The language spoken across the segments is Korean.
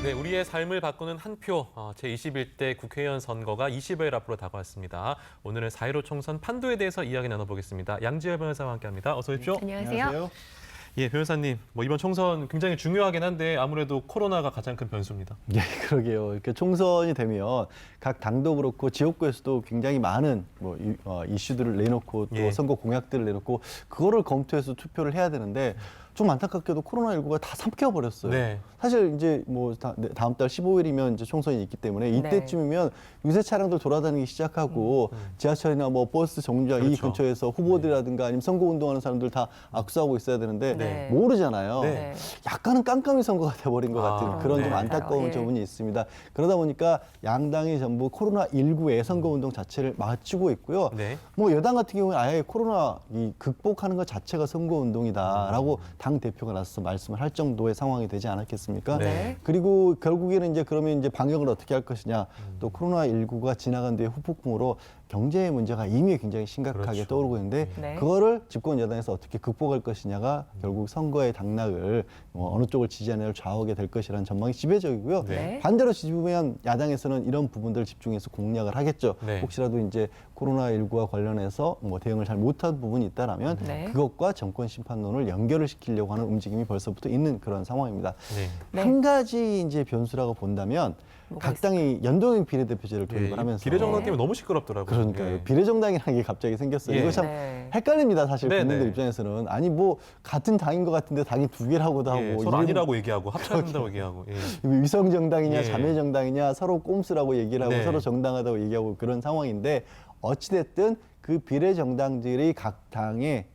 네, 우리의 삶을 바꾸는 한 표, 제21대 국회의원 선거가 20여일 앞으로 다가왔습니다. 오늘은 4.15 총선 판도에 대해서 이야기 나눠보겠습니다. 양지열 변호사와 함께합니다. 어서 오십시오. 안녕하세요. 예, 변호사님, 이번 총선 굉장히 중요하긴 한데 아무래도 코로나가 가장 큰 변수입니다. 예, 그러게요. 이렇게 총선이 되면 각 당도 그렇고 지역구에서도 굉장히 많은 이슈들을 내놓고 또 예. 선거 공약들을 내놓고 그거를 검토해서 투표를 해야 되는데 좀 안타깝게도 코로나19가 다 삼켜버렸어요. 네. 사실 이제 다음 달 15일이면 이제 총선이 있기 때문에 이때쯤이면 유세 차량들 돌아다니기 시작하고 지하철이나 버스 정류장 이 그렇죠. 근처에서 후보들이라든가 아니면 선거 운동하는 사람들 다 악수하고 있어야 되는데 네. 모르잖아요. 네. 약간은 깜깜이 선거가 돼버린 것 같은 그런 좀 네. 안타까운 예. 점이 있습니다. 그러다 보니까 양당이 전부 코로나19의 선거운동 자체를 맞추고 있고요. 네. 여당 같은 경우는 아예 코로나 극복하는 것 자체가 선거운동이다라고 당 대표가 나서서 말씀을 할 정도의 상황이 되지 않았겠습니까? 네. 그리고 결국에는 그러면 방역을 어떻게 할 것이냐, 또 코로나19가 지나간 뒤에 후폭풍으로 경제 문제가 이미 굉장히 심각하게 그렇죠. 떠오르고 있는데 네. 그거를 집권 여당에서 어떻게 극복할 것이냐가 결국 선거의 당락을 어느 쪽을 지지하느냐를 좌우하게 될 것이라는 전망이 지배적이고요. 네. 반대로 지지면 야당에서는 이런 부분들을 집중해서 공략을 하겠죠. 네. 혹시라도 코로나19와 관련해서 대응을 잘 못한 부분이 있다라면 네. 그것과 정권 심판론을 연결을 시키려고 하는 움직임이 벌써부터 있는 그런 상황입니다. 네. 네. 한 가지 변수라고 본다면 뭐가 각 당이 연동형 비례대표제를 도입을 예, 하면서 비례정당 때문에 너무 시끄럽더라고요. 그러니까요. 예. 비례정당이라는 게 갑자기 생겼어요. 예. 이거 참 네. 헷갈립니다. 사실 네, 국민들 네. 입장에서는. 아니 같은 당인 것 같은데 당이 두 개라고도 하고 예, 이름은 서로 아니라고 얘기하고 합쳐진다고 얘기하고. 예. 위성정당이냐 예. 자매정당이냐 서로 꼼수라고 얘기를 하고 네. 서로 정당하다고 얘기하고 그런 상황인데 어찌됐든 그 비례정당들이 각 당의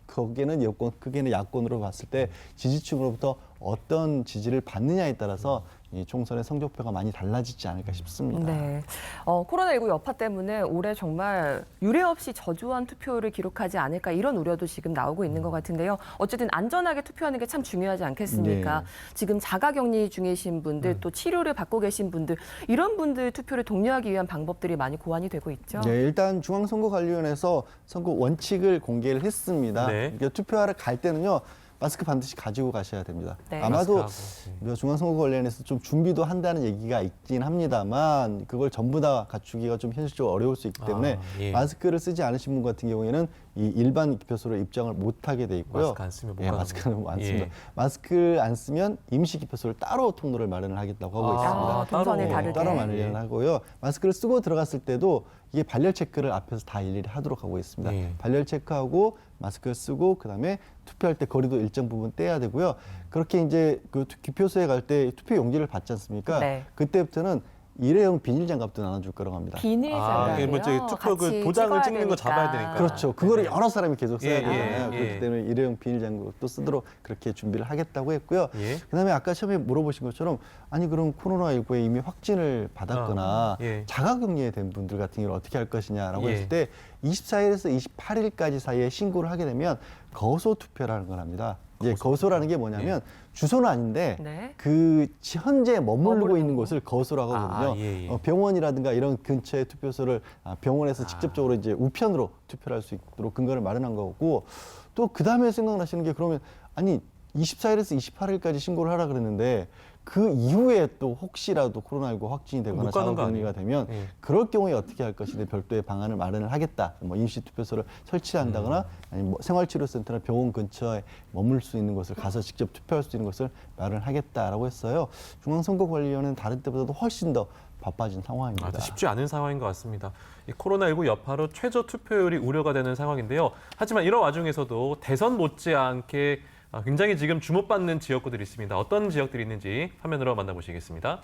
거기에는 여권, 크게는 야권으로 봤을 때 지지층으로부터 어떤 지지를 받느냐에 따라서 이 총선의 성적표가 많이 달라지지 않을까 싶습니다. 네. 코로나19 여파 때문에 올해 정말 유례 없이 저조한 투표를 기록하지 않을까 이런 우려도 지금 나오고 있는 것 같은데요. 어쨌든 안전하게 투표하는 게 참 중요하지 않겠습니까? 네. 지금 자가격리 중이신 분들 또 치료를 받고 계신 분들 이런 분들 투표를 독려하기 위한 방법들이 많이 고안이 되고 있죠. 네, 일단 중앙선거관리위원회에서 선거 원칙을 공개를 했습니다. 네. 그러니까 투표하러 갈 때는요. 마스크 반드시 가지고 가셔야 됩니다. 네. 아마도 마스크하고, 중앙선거관리위원회에서 좀 준비도 한다는 얘기가 있긴 합니다만 그걸 전부 다 갖추기가 좀 현실적으로 어려울 수 있기 때문에 예. 마스크를 쓰지 않으신 분 같은 경우에는 이 일반 기표소로 입장을 못하게 돼 있고요. 마스크 안 쓰면 못 예, 가는 마스크는 안 씁니다. 예. 마스크를 안 쓰면 임시 기표소를 따로 통로를 마련을 하겠다고 하고 있습니다. 동선을 따로. 다르게. 따로 마련을 하고요. 마스크를 쓰고 들어갔을 때도 이게 발열 체크를 앞에서 다 일일이 하도록 하고 있습니다. 네. 발열 체크하고 마스크를 쓰고 그다음에 투표할 때 거리도 일정 부분 떼야 되고요. 그렇게 그 기표소에 갈 때 투표 용지를 받지 않습니까? 네. 그때부터는 일회용 비닐 장갑도 나눠줄 거라고 합니다. 비닐 장갑이요. 이게 투표 도장을 찍는 거 잡아야 되니까. 그렇죠. 그거를 네. 여러 사람이 계속 써야 예, 되잖아요. 예, 그렇기 예. 때문에 일회용 비닐 장갑도 쓰도록 그렇게 준비를 하겠다고 했고요. 예. 그다음에 아까 처음에 물어보신 것처럼 아니 그럼 코로나19에 이미 확진을 받았거나 예. 자가격리에 된 분들 같은 경우는 어떻게 할 것이냐라고 예. 했을 때 24일에서 28일까지 사이에 신고를 하게 되면 거소 투표라는 걸 합니다. 이제 거소라는 게 뭐냐면 주소는 아닌데 네. 그 현재 머물고 머무르는 있는 곳. 곳을 거소라고 하거든요. 예, 예. 병원이라든가 이런 근처에 투표소를 병원에서 직접적으로 이제 우편으로 투표를 할 수 있도록 근거를 마련한 거고 또 그 다음에 생각나시는 게 그러면 아니 24일에서 28일까지 신고를 하라 그랬는데 그 이후에 또 혹시라도 코로나19 확진이 되거나 못 가는 거 자가격리가 아니에요? 되면 예. 그럴 경우에 어떻게 할 것인데 별도의 방안을 마련을 하겠다. 임시 투표소를 설치한다거나 아니면 생활치료센터나 병원 근처에 머물 수 있는 곳을 가서 직접 투표할 수 있는 것을 마련을 하겠다라고 했어요. 중앙선거관리위원회는 다른 때보다도 훨씬 더 바빠진 상황입니다. 쉽지 않은 상황인 것 같습니다. 이 코로나19 여파로 최저 투표율이 우려가 되는 상황인데요. 하지만 이런 와중에서도 대선 못지않게 굉장히 지금 주목받는 지역구들이 있습니다. 어떤 지역들이 있는지 화면으로 만나보시겠습니다.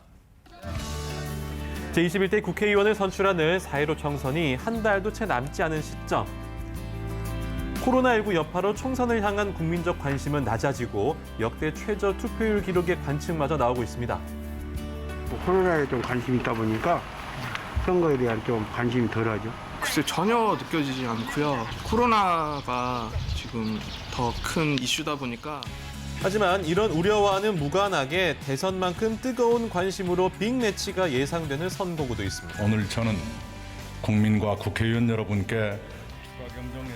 제21대 국회의원을 선출하는 4.15 총선이 한 달도 채 남지 않은 시점. 코로나19 여파로 총선을 향한 국민적 관심은 낮아지고 역대 최저 투표율 기록의 관측마저 나오고 있습니다. 코로나에 좀 관심이 있다 보니까 선거에 대한 좀 관심이 덜하죠. 글쎄 전혀 느껴지지 않고요. 코로나가 지금 더 큰 이슈다 보니까 하지만 이런 우려와는 무관하게 대선만큼 뜨거운 관심으로 빅매치가 예상되는 선거구도 있습니다. 오늘 저는 국민과 국회의원 여러분께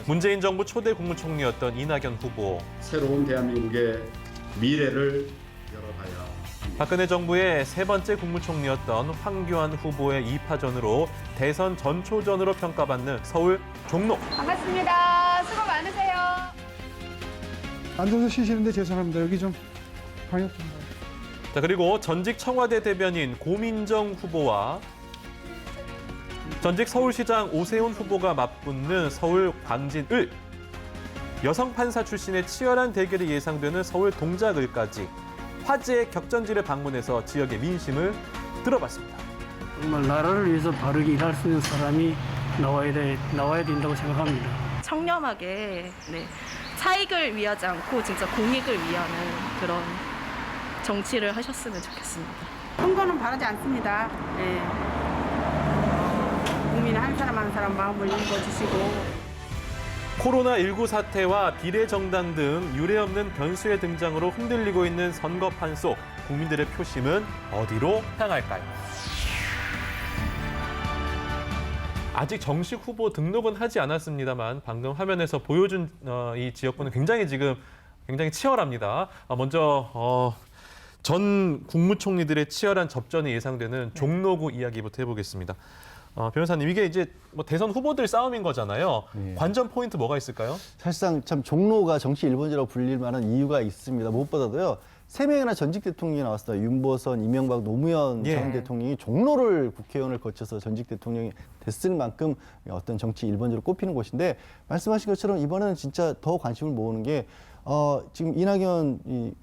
문재인 정부 초대 국무총리였던 이낙연 후보, 새로운 대한민국의 미래를 박근혜 정부의 세 번째 국무총리였던 황교안 후보의 2파전으로 대선 전초전으로 평가받는 서울 종로. 반갑습니다. 수고 많으세요. 앉아서 쉬시는데 죄송합니다. 여기 좀 방역 좀. 자, 그리고 전직 청와대 대변인 고민정 후보와 전직 서울시장 오세훈 후보가 맞붙는 서울 광진을, 여성 판사 출신의 치열한 대결이 예상되는 서울 동작을까지 화제의 격전지를 방문해서 지역의 민심을 들어봤습니다. 정말 나라를 위해서 바르게 일할 수 있는 사람이 나와야 된다고 생각합니다. 청렴하게 사익을 위하지 않고 진짜 공익을 위하는 그런 정치를 하셨으면 좋겠습니다. 선거는 바라지 않습니다. 네. 국민 한 사람 한 사람 마음을 읽어주시고. 코로나19 사태와 비례정당 등 유례없는 변수의 등장으로 흔들리고 있는 선거판 속 국민들의 표심은 어디로 향할까요? 아직 정식 후보 등록은 하지 않았습니다만 방금 화면에서 보여준 이 지역구는 굉장히 치열합니다. 먼저 전 국무총리들의 치열한 접전이 예상되는 종로구 이야기부터 해보겠습니다. 변호사님, 이게 이제 뭐 대선 후보들 싸움인 거잖아요. 네. 관전 포인트 뭐가 있을까요? 사실상 참 종로가 정치 1번지라고 불릴 만한 이유가 있습니다. 무엇보다도요. 3명이나 전직 대통령이 나왔습니다. 윤보선, 이명박, 노무현 예. 전 대통령이 종로를 국회의원을 거쳐서 전직 대통령이 됐을 만큼 어떤 정치 1번지로 꼽히는 곳인데, 말씀하신 것처럼 이번에는 진짜 더 관심을 모으는 게 지금 이낙연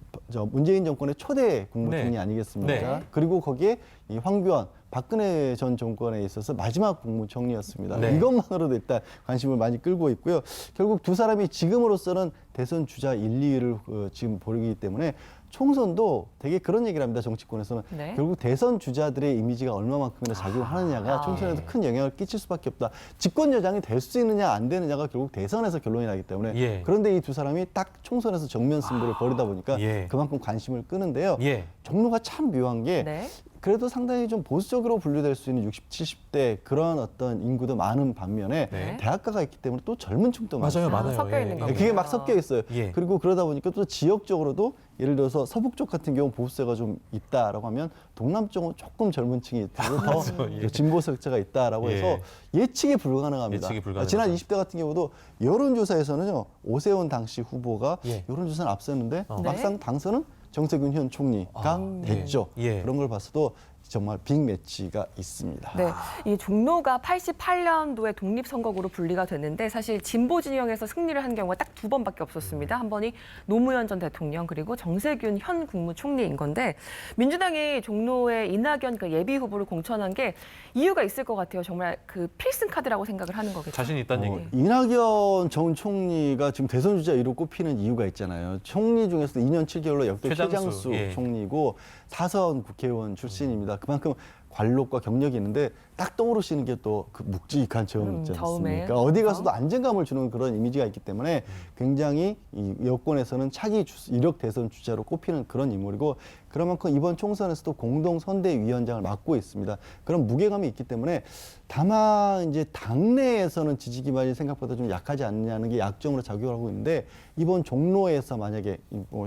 문재인 정권의 초대 국무총리 네. 아니겠습니까? 네. 그리고 거기에 이 황교안 박근혜 전 정권에 있어서 마지막 국무총리였습니다. 네. 이것만으로도 일단 관심을 많이 끌고 있고요. 결국 두 사람이 지금으로서는 대선 주자 1, 2위를 지금 보이기 때문에 총선도 되게 그런 얘기를 합니다. 정치권에서는. 네. 결국 대선 주자들의 이미지가 얼마만큼이나 작용을 하느냐가 총선에도 큰 영향을 끼칠 수밖에 없다. 집권 여당이 될 수 있느냐 안 되느냐가 결국 대선에서 결론이 나기 때문에. 예. 그런데 이 두 사람이 딱 총선에서 정면 승부를 벌이다 보니까 예. 그만큼 관심을 끄는데요. 예. 종로가 참 묘한 게 네. 그래도 상당히 좀 보수적으로 분류될 수 있는 60, 70대 그런 어떤 인구도 많은 반면에 네. 대학가가 있기 때문에 또 젊은 층도 맞아요, 많습니다. 많아요. 섞여 있는 예. 거군요. 그게 막 섞여 있어요. 예. 그리고 그러다 보니까 또 지역적으로도 예를 들어서 서북 쪽 같은 경우 보수세가 좀 있다라고 하면 동남 쪽은 조금 젊은 층이 있고 더 예. 진보 색채가 있다라고 예. 해서 예측이 불가능합니다. 예측이 불가능하다. 지난 20대 같은 경우도 여론조사에서는요. 오세훈 당시 후보가 예. 여론조사는 앞섰는데 네. 막상 당선은 정세균 현 총리가 됐죠. 예. 그런 걸 봤어도 정말 빅매치가 있습니다. 네, 이 종로가 88년도에 독립선거구로 분리가 됐는데 사실 진보 진영에서 승리를 한 경우가 딱 2번밖에 없었습니다. 한 번이 노무현 전 대통령 그리고 정세균 현 국무총리인 건데 민주당이 종로에 이낙연 그 예비 후보를 공천한 게 이유가 있을 것 같아요. 정말 그 필승 카드라고 생각을 하는 거겠죠. 자신 있다는 얘기. 이낙연 전 총리가 지금 대선 주자 1로 꼽히는 이유가 있잖아요. 총리 중에서도 2년 7개월로 역대 최장수 예. 총리고 4선 국회의원 출신입니다. 그만큼 관록과 경력이 있는데 딱 떠오르시는 게 또 그 묵직한 점 있지 처음에. 않습니까? 어디 가서도 안정감을 주는 그런 이미지가 있기 때문에 굉장히 이 여권에서는 차기 이력 대선 주자로 꼽히는 그런 인물이고, 그만큼 이번 총선에서도 공동 선대위원장을 맡고 있습니다. 그런 무게감이 있기 때문에 다만 이제 당내에서는 지지 기반이 생각보다 좀 약하지 않느냐는 게 약점으로 작용을 하고 있는데, 이번 종로에서 만약에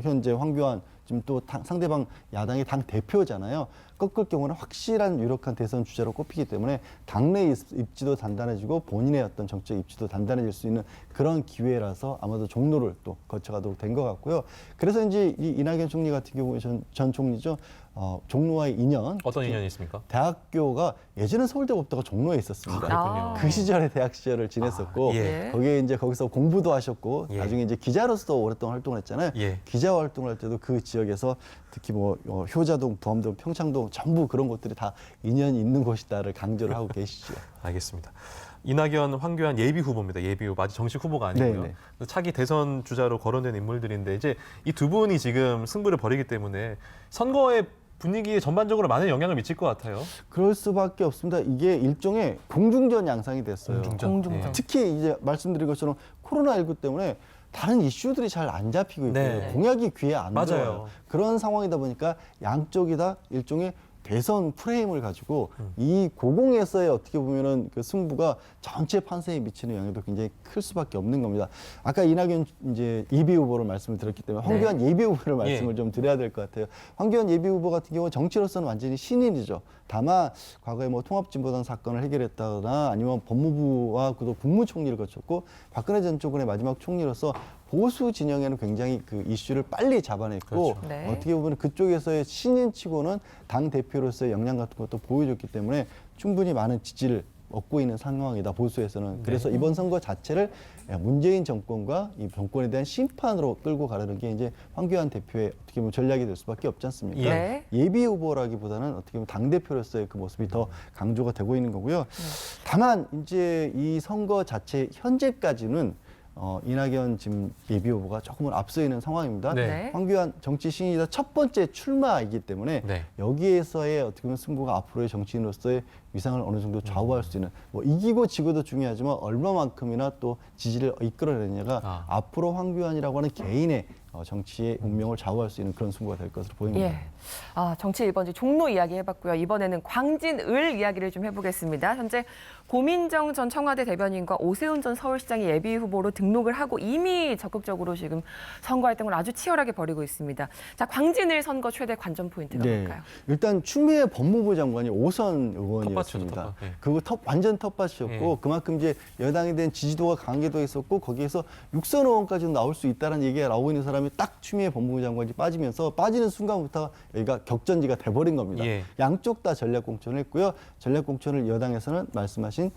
현재 황교안 지금 또 상대방 야당의 당 대표잖아요. 꺾을 경우는 확실한 유력한 대선 주자로 꼽히기 때문에 당내 입지도 단단해지고 본인의 어떤 정책 입지도 단단해질 수 있는 그런 기회라서 아마도 종로를 또 거쳐가도록 된 것 같고요. 그래서 이제 이 이낙연 총리 같은 경우에 전 총리죠. 종로와의 인연. 어떤 인연이 있습니까? 대학교가 예전에 서울대법대가 종로에 있었습니다. 아. 그 시절에 대학 시절을 지냈었고 예. 거기에 이제 거기서 공부도 하셨고 예. 나중에 이제 기자로서 오랫동안 활동을 했잖아요. 예. 기자 활동을 할 때도 그 지역에서 특히 뭐 효자동, 부암동, 평창동 전부 그런 곳들이 다 인연이 있는 곳이다를 강조를 하고 계시죠. 알겠습니다. 이낙연, 황교안 예비 후보입니다. 예비 후보, 아직 정식 후보가 아니고요. 네네. 차기 대선 주자로 거론된 인물들인데 이제 이 두 분이 지금 승부를 벌이기 때문에 선거의 분위기에 전반적으로 많은 영향을 미칠 것 같아요. 그럴 수밖에 없습니다. 이게 일종의 공중전 양상이 됐어요. 공중전. 예. 특히 이제 말씀드린 것처럼 코로나19 때문에 다른 이슈들이 잘 안 잡히고 있고요. 네. 공약이 귀에 안 맞아요. 들어요. 그런 상황이다 보니까 양쪽이 다 일종의 대선 프레임을 가지고 이 고공에서의 어떻게 보면은 그 승부가 전체 판세에 미치는 영향도 굉장히 클 수밖에 없는 겁니다. 아까 이낙연 이제 예비 후보를 말씀을 드렸기 때문에 황교안 예비 후보를 말씀을 좀 드려야 될 것 같아요. 황교안 예비 후보 같은 경우 정치로서는 완전히 신인이죠. 다만 과거에 뭐 통합진보당 사건을 해결했다거나 아니면 법무부와 또 국무총리를 거쳤고 박근혜 전 정권의 마지막 총리로서 보수 진영에는 굉장히 그 이슈를 빨리 잡아냈고 그렇죠. 네. 어떻게 보면 그쪽에서의 신인치고는 당 대표로서의 역량 같은 것도 보여줬기 때문에 충분히 많은 지지를 얻고 있는 상황이다 보수에서는. 그래서 이번 선거 자체를 문재인 정권과 이 정권에 대한 심판으로 끌고 가려는 게 이제 황교안 대표의 어떻게 보면 전략이 될 수밖에 없지 않습니까? 네. 예비 후보라기보다는 어떻게 보면 당 대표로서의 그 모습이 더 강조가 되고 있는 거고요. 다만 이제 이 선거 자체 현재까지는 이낙연 지금 예비 후보가 조금은 앞서 있는 상황입니다. 네. 황교안 정치 신인이다 첫 번째 출마이기 때문에 네. 여기에서의 어떻게 보면 승부가 앞으로의 정치인으로서의 위상을 어느 정도 좌우할 수 있는 뭐 이기고 지고도 중요하지만 얼마만큼이나 또 지지를 이끌어내느냐가 앞으로 황교안이라고 하는 개인의 정치의 운명을 좌우할 수 있는 그런 승부가 될 것으로 보입니다. 예. 정치 1번지 종로 이야기 해봤고요. 이번에는 광진을 이야기를 좀 해보겠습니다. 현재 고민정 전 청와대 대변인과 오세훈 전 서울시장이 예비 후보로 등록을 하고 이미 적극적으로 지금 선거 활동을 아주 치열하게 벌이고 있습니다. 자, 광진을 선거 최대 관전 포인트가 뭘까요? 일단 추미애 법무부 장관이 5선 의원이었습니다. 텃밭이죠, 텃밭. 예. 그거 완전 텃밭이었고 그만큼 이제 여당에 대한 지지도가 강하게도 있었고 거기에서 6선 의원까지도 나올 수 있다는 얘기가 나오고 있는 사람이 딱 추미애 법무부 장관이 빠지면서 빠지는 순간부터 여기가 격전지가 돼버린 겁니다. 예. 양쪽 다 전략 공천을 했고요. 전략 공천을 여당에서는 말씀하신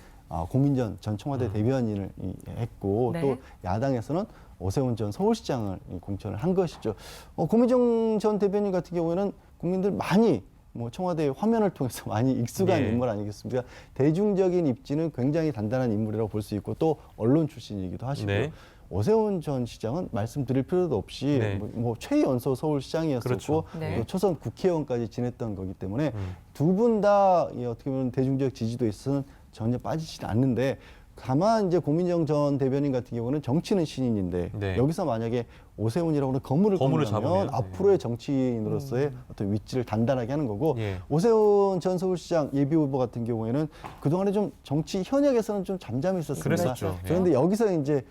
고민정 전 청와대 대변인을 했고 네. 또 야당에서는 오세훈 전 서울시장을 공천을 한 것이죠. 고민정 전 대변인 같은 경우에는 국민들 많이 뭐 청와대 화면을 통해서 많이 익숙한 예. 인물 아니겠습니까? 대중적인 입지는 굉장히 단단한 인물이라고 볼 수 있고 또 언론 출신이기도 하시고요. 네. 오세훈 전 시장은 말씀드릴 필요도 없이 네. 뭐 최연소 서울시장이었었고 그렇죠. 네. 또 초선 국회의원까지 지냈던 거기 때문에 두 분 다 어떻게 보면 대중적 지지도에 있어서는 전혀 빠지지 않는데 다만 이제 고민정 전 대변인 같은 경우는 정치는 신인인데 네. 여기서 만약에 오세훈이라고 하는 거물을 거물을 잡으면 잡으면, 앞으로의 정치인으로서의 어떤 위치를 단단하게 하는 거고 예. 오세훈 전 서울시장 예비 후보 같은 경우에는 그동안에 좀 정치 현역에서는 좀 잠잠히 있었습니다. 그랬었죠. 그런데 여기서 이제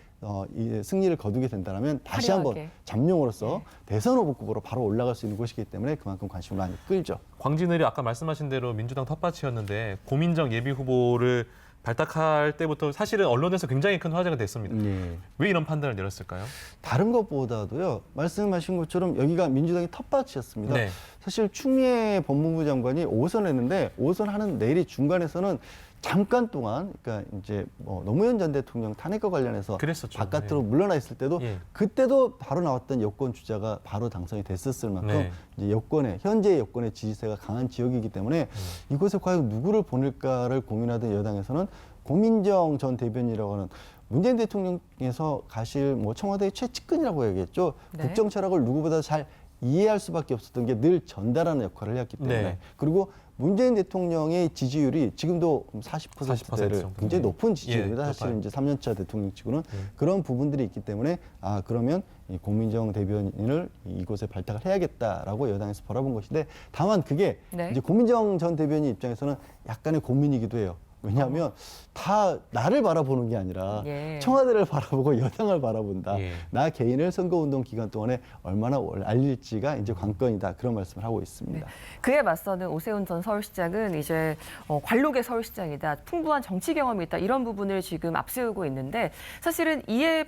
이 승리를 거두게 된다면 다시 한번 화려하게. 잠룡으로서 대선 후보급으로 바로 올라갈 수 있는 곳이기 때문에 그만큼 관심을 많이 끌죠. 광진을이 아까 말씀하신 대로 민주당 텃밭이었는데 고민정 예비 후보를 발탁할 때부터 사실은 언론에서 굉장히 큰 화제가 됐습니다. 예. 왜 이런 판단을 내렸을까요? 다른 것보다도요. 말씀하신 것처럼 여기가 민주당의 텃밭이었습니다. 네. 사실 추미애 법무부 장관이 5선 했는데 5선 하는 내리 중간에서는 잠깐 동안 그러니까 이제 노무현 전 대통령 탄핵과 관련해서 그랬었죠. 바깥으로 물러나 있을 때도 예. 그때도 바로 나왔던 여권 주자가 바로 당선이 됐었을 만큼 네. 이제 현재 여권의 지지세가 강한 지역이기 때문에 이곳에 과연 누구를 보낼까를 고민하던 여당에서는 고민정 전 대변인이라고 하는 문재인 대통령께서 가실 뭐 청와대의 최측근이라고 얘기했죠. 네. 국정 철학을 누구보다 잘 이해할 수밖에 없었던 게 늘 전달하는 역할을 해왔기 때문에 네. 그리고 문재인 대통령의 지지율이 지금도 40%대를 정도. 굉장히 높은 지지율입니다. 예, 사실은 높아요. 이제 3년차 대통령 치고는 그런 부분들이 있기 때문에 그러면 이 고민정 대변인을 이곳에 발탁을 해야겠다라고 여당에서 바라본 것인데 다만 그게 네. 이제 고민정 전 대변인 입장에서는 약간의 고민이기도 해요. 왜냐하면 다 나를 바라보는 게 아니라 예. 청와대를 바라보고 여당을 바라본다. 예. 나 개인을 선거운동 기간 동안에 얼마나 알릴지가 이제 관건이다. 그런 말씀을 하고 있습니다. 그에 맞서는 오세훈 전 서울시장은 이제 관록의 서울시장이다, 풍부한 정치 경험이 있다 이런 부분을 지금 앞세우고 있는데 사실은 이에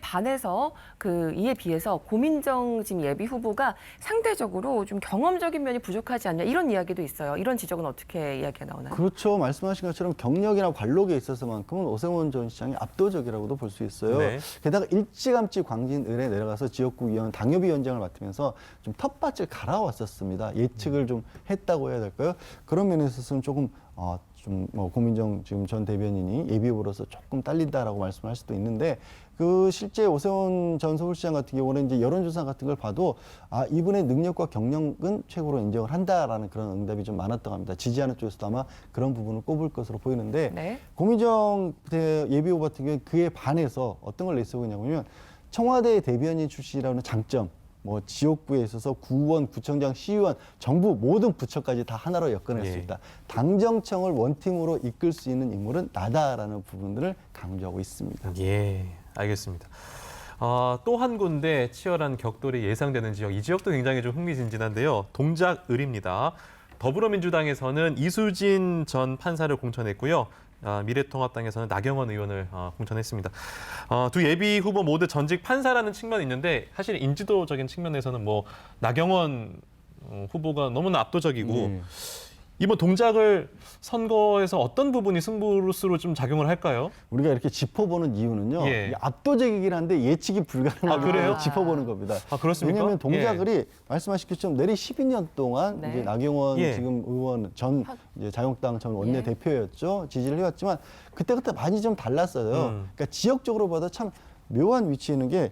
비해서 고민정 지금 예비 후보가 상대적으로 좀 경험적인 면이 부족하지 않냐 이런 이야기도 있어요. 이런 지적은 어떻게 이야기가 나오나요? 그렇죠. 말씀하신 것처럼 경력이나 관록에 있어서만큼은 오세훈 전 시장이 압도적이라고도 볼 수 있어요. 네. 게다가 일찌감치 광진을에 내려가서 지역구 위원, 당협위원장을 맡으면서 좀 텃밭을 갈아왔었습니다. 예측을 좀 했다고 해야 될까요? 그런 면에 있어서는 조금 고민정 지금 전 대변인이 예비 후보로서 조금 딸린다라고 말씀할 수도 있는데 실제 오세훈 전 서울시장 같은 경우는 이제 여론조사 같은 걸 봐도 이분의 능력과 경력은 최고로 인정을 한다라는 그런 응답이 좀 많았다고 합니다. 지지하는 쪽에서도 아마 그런 부분을 꼽을 것으로 보이는데 네. 고민정 예비 후보 같은 경우는 그에 반해서 어떤 걸 내세우고 있냐면 청와대 대변인 출신이라는 장점 뭐 지역구에 있어서 구의원, 구청장, 시의원, 정부 모든 부처까지 다 하나로 엮어낼 수 있다. 당정청을 원팀으로 이끌 수 있는 인물은 나다라는 부분들을 강조하고 있습니다. 예, 알겠습니다. 또 한 군데 치열한 격돌이 예상되는 지역, 이 지역도 굉장히 좀 흥미진진한데요. 동작을입니다. 더불어민주당에서는 이수진 전 판사를 공천했고요. 미래통합당에서는 나경원 의원을 공천했습니다. 두 예비 후보 모두 전직 판사라는 측면이 있는데 사실 인지도적인 측면에서는 뭐 나경원 후보가 너무나 압도적이고 이번 동작을 선거에서 어떤 부분이 승부수로 좀 작용을 할까요? 우리가 이렇게 짚어보는 이유는요. 예. 이게 압도적이긴 한데 예측이 불가능한 그래요? 짚어보는 겁니다. 그렇습니까? 왜냐하면 동작을이 말씀하신 것처럼 내리 12년 동안 네. 이제 나경원 예. 지금 의원 전 이제 자유한국당 전 원내대표였죠. 지지를 해왔지만 그때 많이 좀 달랐어요. 그러니까 지역적으로 봐도 참 묘한 위치에 있는 게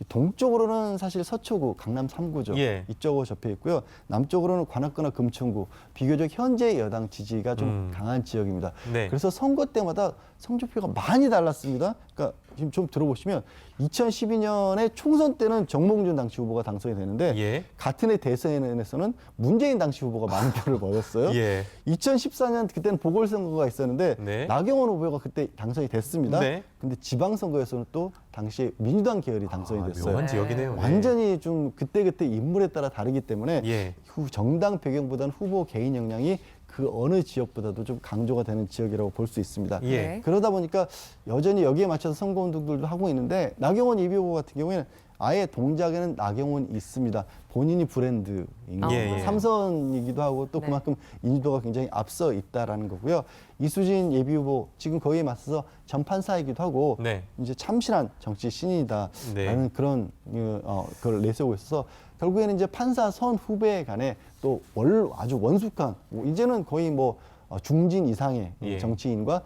동쪽으로는 사실 서초구, 강남 3구죠. 예. 이쪽으로 접해 있고요. 남쪽으로는 관악구나 금천구. 비교적 현재 여당 지지가 좀 강한 지역입니다. 네. 그래서 선거 때마다 성적표가 많이 달랐습니다. 그러니까 지금 좀 들어보시면 2012년에 총선 때는 정몽준 당시 후보가 당선이 되는데 예. 같은 해 대선에서는 문재인 당시 후보가 많은 표를 얻었어요. 예. 2014년 그때는 보궐선거가 있었는데 네. 나경원 후보가 그때 당선이 됐습니다. 네. 근데 지방선거에서는 또 당시에 민주당 계열이 당선이 됐어요. 묘한 지역이네요. 네. 완전히 좀 그때그때 인물에 따라 다르기 때문에 예. 정당 배경보다는 후보 개인 역량이 그 어느 지역보다도 좀 강조가 되는 지역이라고 볼 수 있습니다. 예. 네. 그러다 보니까 여전히 여기에 맞춰서 선거운동들도 하고 있는데 나경원 예비 후보 같은 경우에는 아예 동작에는 나경원이 있습니다. 본인이 브랜드인 거고 예. 삼선이기도 하고 또 네. 그만큼 인지도가 굉장히 앞서 있다라는 거고요. 이수진 예비 후보 지금 거기에 맞서서 전 판사이기도 하고 네. 이제 참신한 정치 신인이다라는 네. 그런 그걸 내세우고 있어서 결국에는 이제 판사 선 후배 간에 또 아주 원숙한 이제는 거의 뭐 중진 이상의 예. 정치인과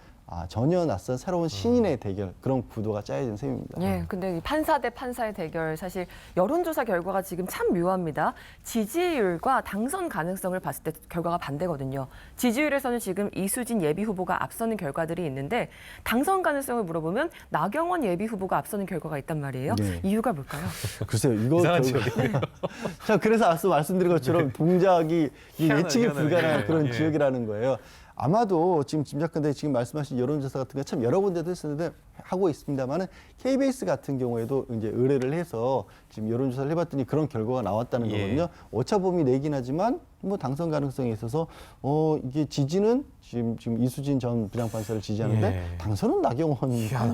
전혀 낯선 새로운 신인의 대결 그런 구도가 짜여진 셈입니다. 예, 근데 이 판사 대 판사의 대결 사실 여론조사 결과가 지금 참 묘합니다. 지지율과 당선 가능성을 봤을 때 결과가 반대거든요. 지지율에서는 지금 이수진 예비 후보가 앞서는 결과들이 있는데 당선 가능성을 물어보면 나경원 예비 후보가 앞서는 결과가 있단 말이에요. 네. 이유가 뭘까요? 글쎄요, 이거 이상한 지역이네요. 자, 그래서 앞서 말씀드린 것처럼 동작이 예측이 희한하네. 불가능한 예, 그런 예. 지역이라는 거예요. 아마도 지금 짐작컨대 지금 말씀하신 여론조사 같은 거 참 여러 군데도 했었는데 하고 있습니다만은 KBS 같은 경우에도 이제 의뢰를 해서 지금 여론조사를 해봤더니 그런 결과가 나왔다는 예. 거거든요. 오차범위 내긴 하지만 뭐 당선 가능성에 있어서 이게 지지는 지금 이수진 전 부장판사를 지지하는데 예. 당선은 나경원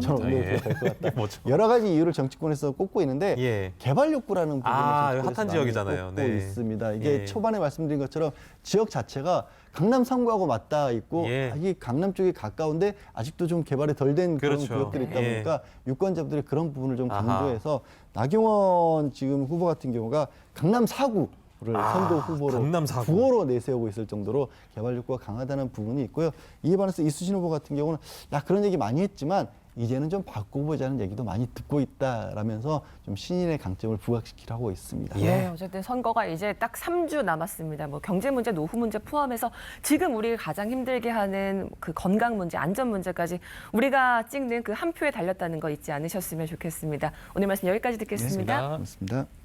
전 원내대표가 될 것 같다. 뭐죠? 여러 가지 이유를 정치권에서 꼽고 있는데 예. 개발 욕구라는 부분을 정치권에서 핫한 많이 지역이잖아요. 꼽고 네. 있습니다. 이게 예. 초반에 말씀드린 것처럼 지역 자체가 강남 3구하고 맞닿아 있고 예. 이 강남 쪽이 가까운데 아직도 좀 개발이 덜 된 그런 그렇죠. 구역들이 있다 예. 보니까 유권자들이 그런 부분을 좀 아하. 강조해서 나경원 지금 후보 같은 경우가 강남 4구 를 선거 후보로 강남 4구. 구호로 내세우고 있을 정도로 개발 욕구가 강하다는 부분이 있고요. 이에 반해서 이수진 후보 같은 경우는 그런 얘기 많이 했지만 이제는 좀 바꿔보자는 얘기도 많이 듣고 있다라면서 좀 신인의 강점을 부각시키려 하고 있습니다. 네, 어쨌든 선거가 이제 딱 3주 남았습니다. 뭐 경제 문제, 노후 문제 포함해서 지금 우리를 가장 힘들게 하는 그 건강 문제, 안전 문제까지 우리가 찍는 그 한 표에 달렸다는 거 잊지 않으셨으면 좋겠습니다. 오늘 말씀 여기까지 듣겠습니다. 고맙습니다. 고맙습니다.